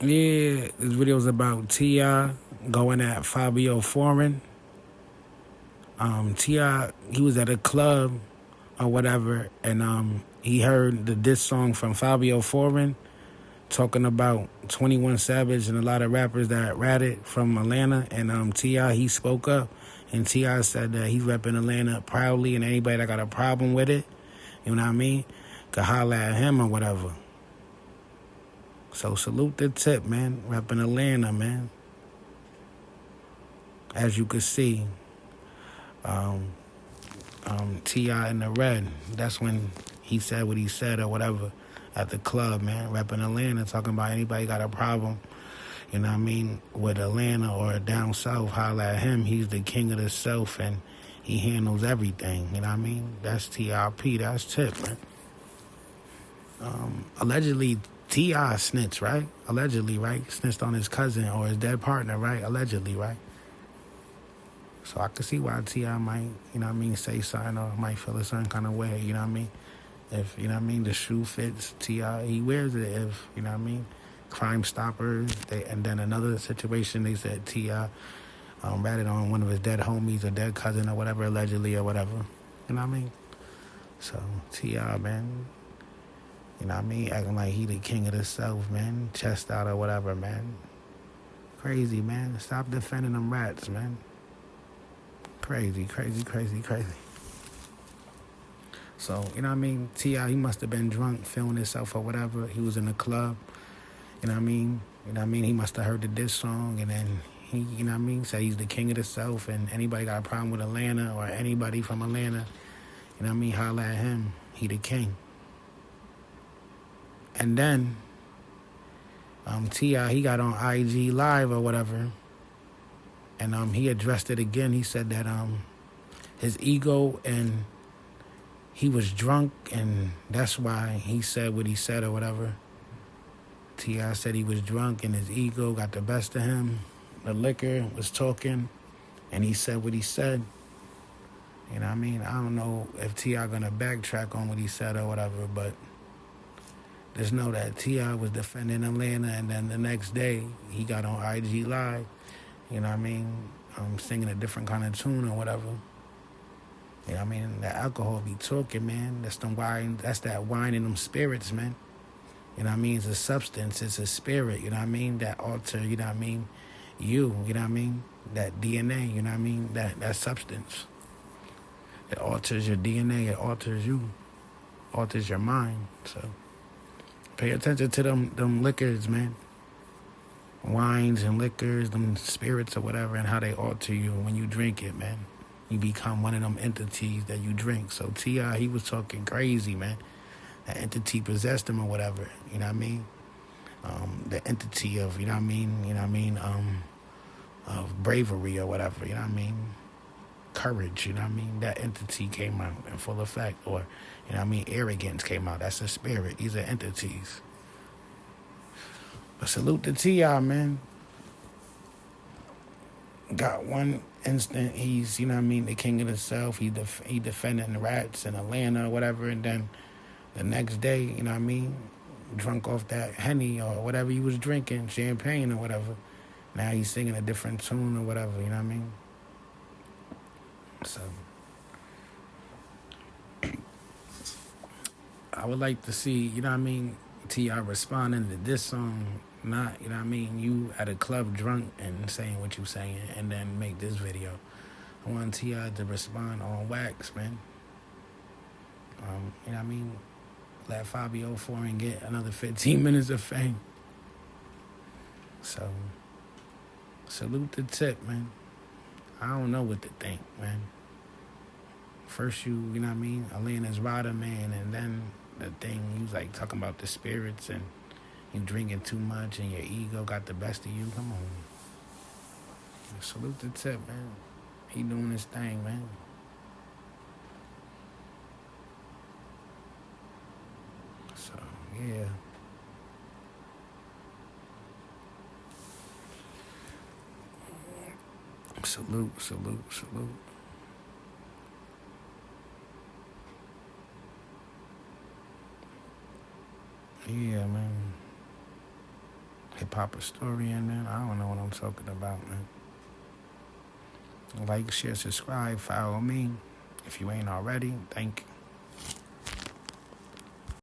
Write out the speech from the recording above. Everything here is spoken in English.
Yeah, this video is about Ti going at Fabio Foreign. Ti, he was at a club or whatever, and he heard the diss song from Fabio Foreign talking about 21 Savage and a lot of rappers that ratted from Atlanta. And Ti, he spoke up, and Ti said that he's repping Atlanta proudly, and anybody that got a problem with it, you know what I mean, could holler at him or whatever. So salute the tip, man. Repping Atlanta, man. As you could see, T.I. in the red. That's when he said what he said or whatever at the club, man. Repping Atlanta, talking about anybody got a problem, you know what I mean, with Atlanta or down south, holla at him. He's the king of the south and he handles everything, you know what I mean? That's T.I.P., that's Tip, man. Allegedly, T.I. snitched, right? Allegedly, right? Snitched on his cousin or his dead partner, right? Allegedly, right? So I could see why T.I. might, you know what I mean, say something or might feel a certain kind of way, you know what I mean? If, you know what I mean, the shoe fits T.I., he wears it. If, you know what I mean, Crime Stoppers, and then another situation, they said T.I. Ratted on one of his dead homies or dead cousin or whatever, allegedly or whatever, you know what I mean? So T.I., man, you know what I mean, acting like he the king of the South, man, chest out or whatever, man. Crazy, man. Stop defending them rats, man. Crazy. So, you know what I mean? T.I., he must have been drunk, feeling himself or whatever. He was in the club, you know what I mean? You know what I mean? He must have heard the diss song, and then he, you know what I mean, said he's the king of the South, and anybody got a problem with Atlanta or anybody from Atlanta, you know what I mean, holla at him. He the king. And then T.I., he got on IG Live or whatever, and he addressed it again. He said that his ego and he was drunk, and that's why he said what he said or whatever. T.I. said he was drunk and his ego got the best of him. The liquor was talking, and he said what he said. You know what I mean? I don't know if T.I. gonna backtrack on what he said or whatever, but just know that T.I. was defending Atlanta, and then the next day he got on IG Live, you know what I mean, singing a different kind of tune or whatever. You know what I mean? That alcohol be talking, man. That's them wine. That's that wine and them spirits, man. You know what I mean? It's a substance. It's a spirit. You know what I mean? That alter. You know what I mean? You know what I mean? That DNA. You know what I mean? That substance. It alters your DNA. It alters you. Alters your mind. So pay attention to them liquors, man. Wines and liquors, them spirits or whatever, and how they alter you when you drink it, man. You become one of them entities that you drink. So T.I., he was talking crazy, man. That entity possessed him or whatever, you know what I mean? The entity of, you know what I mean, of bravery or whatever, you know what I mean? Courage, you know what I mean? That entity came out in full effect. Or, you know what I mean, arrogance came out. That's a spirit. These are entities. But salute to T.I., man. Got one instant, he's, you know what I mean, the king of the South. He defending the rats in Atlanta or whatever, and then the next day, you know what I mean, drunk off that Henny or whatever he was drinking, champagne or whatever. Now he's singing a different tune or whatever, you know what I mean? So I would like to see, you know what I mean, T.I. responding to this song, not, you know what I mean, you at a club drunk and saying what you saying, and then make this video. I want T.I. to respond on wax, man. You know what I mean? Let Fabio Foreign get another 15 minutes of fame. So, salute the tip, man. I don't know what to think, man. First you know what I mean, Atlanta's rider, man, and then the thing, you was like talking about the spirits and you drinking too much and your ego got the best of you. Come on. Salute the tip, man. He doing his thing, man. So, yeah. Salute. Yeah, man. could pop a story in there. I don't know what I'm talking about, man. Like, share, subscribe, follow me. If you ain't already, thank you.